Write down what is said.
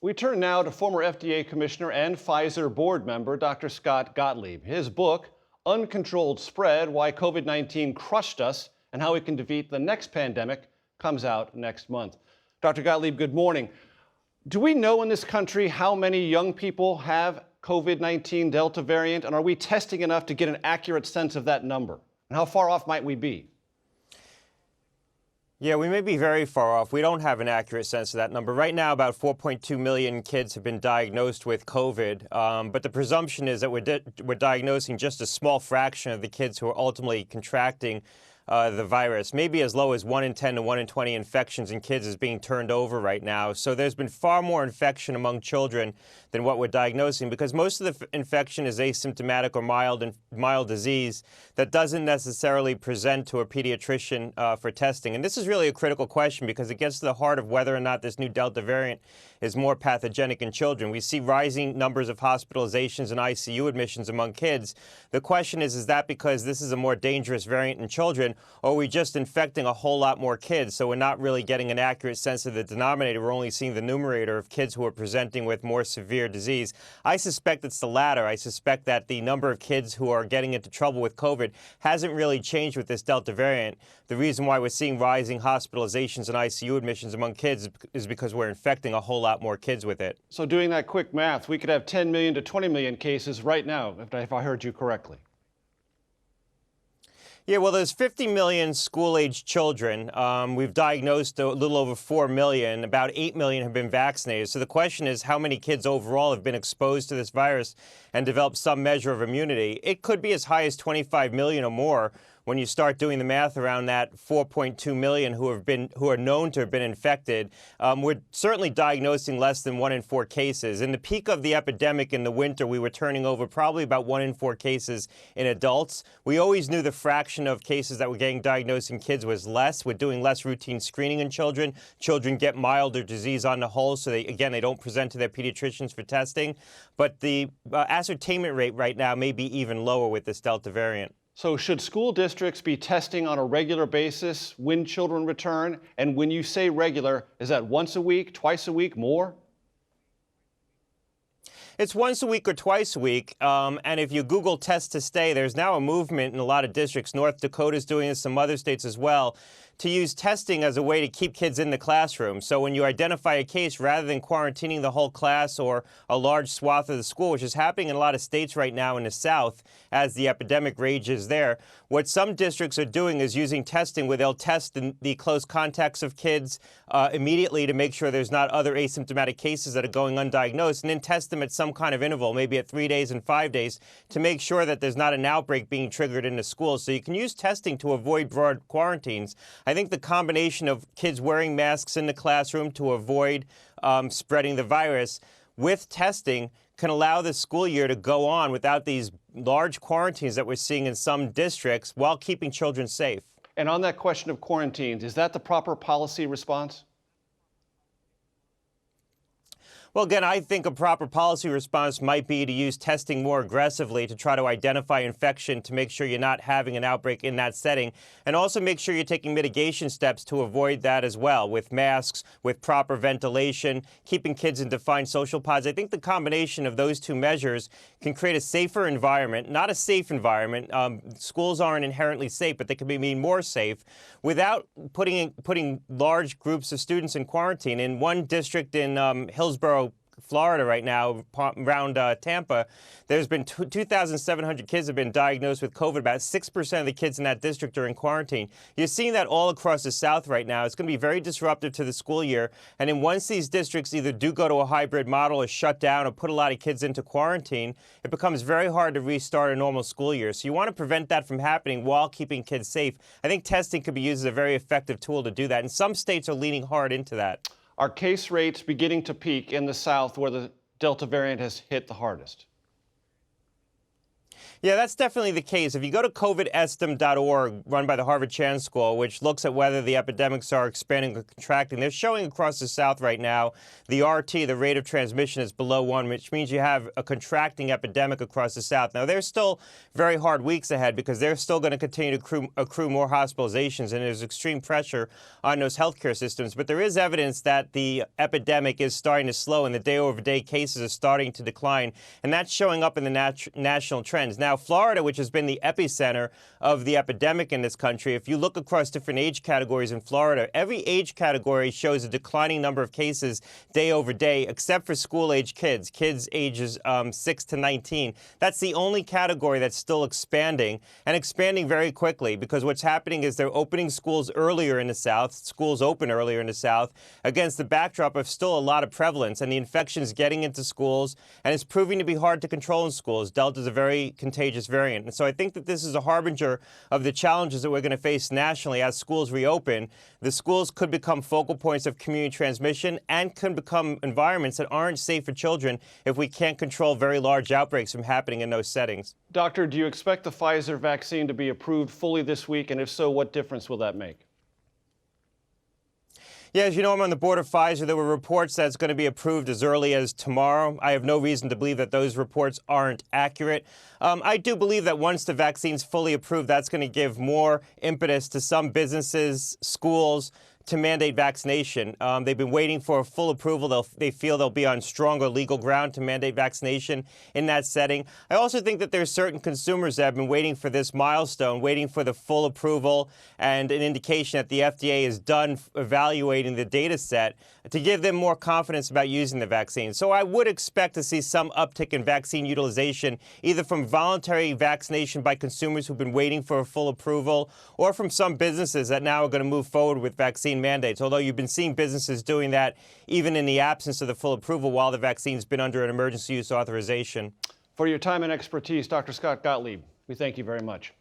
We turn now to former FDA Commissioner and Pfizer board member Dr. Scott Gottlieb. His book, Uncontrolled Spread, Why COVID-19 Crushed Us and How We Can Defeat the Next Pandemic, comes out next month. Dr. Gottlieb, good morning. Do we know in this country how many young people have COVID-19 Delta variant, and are we testing enough to get an accurate sense of that number? And how far off might we be? Yeah, we may be very far off. We don't have an accurate sense of that number. Right now, about 4.2 million kids have been diagnosed with COVID, but the presumption is that we're diagnosing just a small fraction of the kids who are ultimately contracting the virus. Maybe as low as 1 in 10 to 1 in 20 infections in kids is being turned over right now. So there's been far more infection among children than what we're diagnosing, because most of the infection is asymptomatic or mild disease that doesn't necessarily present to a pediatrician for testing. And this is really a critical question because it gets to the heart of whether or not this new Delta variant is more pathogenic in children. We see rising numbers of hospitalizations and ICU admissions among kids. The question is that because this is a more dangerous variant in children, or are we just infecting a whole lot more kids? So we're not really getting an accurate sense of the denominator. We're only seeing the numerator of kids who are presenting with more severe disease. I suspect it's the latter. I suspect that the number of kids who are getting into trouble with COVID hasn't really changed with this Delta variant. The reason why we're seeing rising hospitalizations and ICU admissions among kids is because we're infecting a whole lot more kids with it. So doing that quick math, we could have 10 million to 20 million cases right now, if I heard you correctly. Yeah, well, there's 50 million school-age children. We've diagnosed a little over 4 million. About 8 million have been vaccinated. So the question is how many kids overall have been exposed to this virus and developed some measure of immunity. It could be as high as 25 million or more when you start doing the math around that 4.2 million who are known to have been infected. We're certainly diagnosing less than 1 in 4 cases. In the peak of the epidemic in the winter, we were turning over probably about 1 in 4 cases in adults. We always knew the fraction of cases that were getting diagnosed in kids was less. We're doing less routine screening in children. Children get milder disease on the whole, so they don't present to their pediatricians for testing. But the ascertainment rate right now may be even lower with this Delta variant. So should school districts be testing on a regular basis when children return? And when you say regular, is that once a week, twice a week, more? It's once a week or twice a week, and if you Google test to stay, there's now a movement in a lot of districts. North Dakota's doing this, some other states as well, to use testing as a way to keep kids in the classroom. So when you identify a case, rather than quarantining the whole class or a large swath of the school, which is happening in a lot of states right now in the South as the epidemic rages there, what some districts are doing is using testing where they'll test the close contacts of kids immediately to make sure there's not other asymptomatic cases that are going undiagnosed, and then test them at some kind of interval, maybe at 3 days and 5 days, to make sure that there's not an outbreak being triggered in the school. So you can use testing to avoid broad quarantines. I think the combination of kids wearing masks in the classroom to avoid spreading the virus with testing can allow the school year to go on without these large quarantines that we're seeing in some districts while keeping children safe. And on that question of quarantines, is that the proper policy response? Well, again, I think a proper policy response might be to use testing more aggressively to try to identify infection to make sure you're not having an outbreak in that setting, and also make sure you're taking mitigation steps to avoid that as well, with masks, with proper ventilation, keeping kids in defined social pods. I think the combination of those two measures can create a safer environment, not a safe environment. Schools aren't inherently safe, but they can be made more safe without putting large groups of students in quarantine. In one district in Hillsborough, Florida right now, around Tampa, there's been 2,700 kids have been diagnosed with COVID. About 6% of the kids in that district are in quarantine. You're seeing that all across the South right now. It's going to be very disruptive to the school year. And then once these districts either do go to a hybrid model or shut down or put a lot of kids into quarantine, it becomes very hard to restart a normal school year. So you want to prevent that from happening while keeping kids safe. I think testing could be used as a very effective tool to do that. And some states are leaning hard into that. Are case rates beginning to peak in the South where the Delta variant has hit the hardest? Yeah, that's definitely the case. If you go to covidestimate.org, run by the Harvard Chan School, which looks at whether the epidemics are expanding or contracting, they're showing across the South right now the RT, the rate of transmission, is below 1, which means you have a contracting epidemic across the South. Now, there's still very hard weeks ahead because they're still going to continue to accrue more hospitalizations, and there's extreme pressure on those healthcare systems. But there is evidence that the epidemic is starting to slow and the day-over-day cases are starting to decline, and that's showing up in the national trends. Now, Florida, which has been the epicenter of the epidemic in this country, if you look across different age categories in Florida, every age category shows a declining number of cases day over day, except for school-age kids ages 6 to 19. That's the only category that's still expanding, and expanding very quickly, because what's happening is they're opening schools earlier in the South. Schools open earlier in the South against the backdrop of still a lot of prevalence, and the infection's getting into schools, and it's proving to be hard to control in schools. Delta's a very contagious variant. And so I think that this is a harbinger of the challenges that we're going to face nationally as schools reopen. The schools could become focal points of community transmission and could become environments that aren't safe for children if we can't control very large outbreaks from happening in those settings. Doctor, do you expect the Pfizer vaccine to be approved fully this week? And if so, what difference will that make? Yeah, as you know, I'm on the board of Pfizer. There were reports that it's going to be approved as early as tomorrow. I have no reason to believe that those reports aren't accurate. I do believe that once the vaccine's fully approved, that's going to give more impetus to some businesses, schools, to mandate vaccination. They've been waiting for a full approval. They feel they'll be on stronger legal ground to mandate vaccination in that setting. I also think that there's certain consumers that have been waiting for this milestone, waiting for the full approval and an indication that the FDA is done evaluating the data set to give them more confidence about using the vaccine. So I would expect to see some uptick in vaccine utilization, either from voluntary vaccination by consumers who've been waiting for a full approval, or from some businesses that now are going to move forward with vaccine mandates, although you've been seeing businesses doing that even in the absence of the full approval while the vaccine's been under an emergency use authorization. For your time and expertise, Dr. Scott Gottlieb, we thank you very much.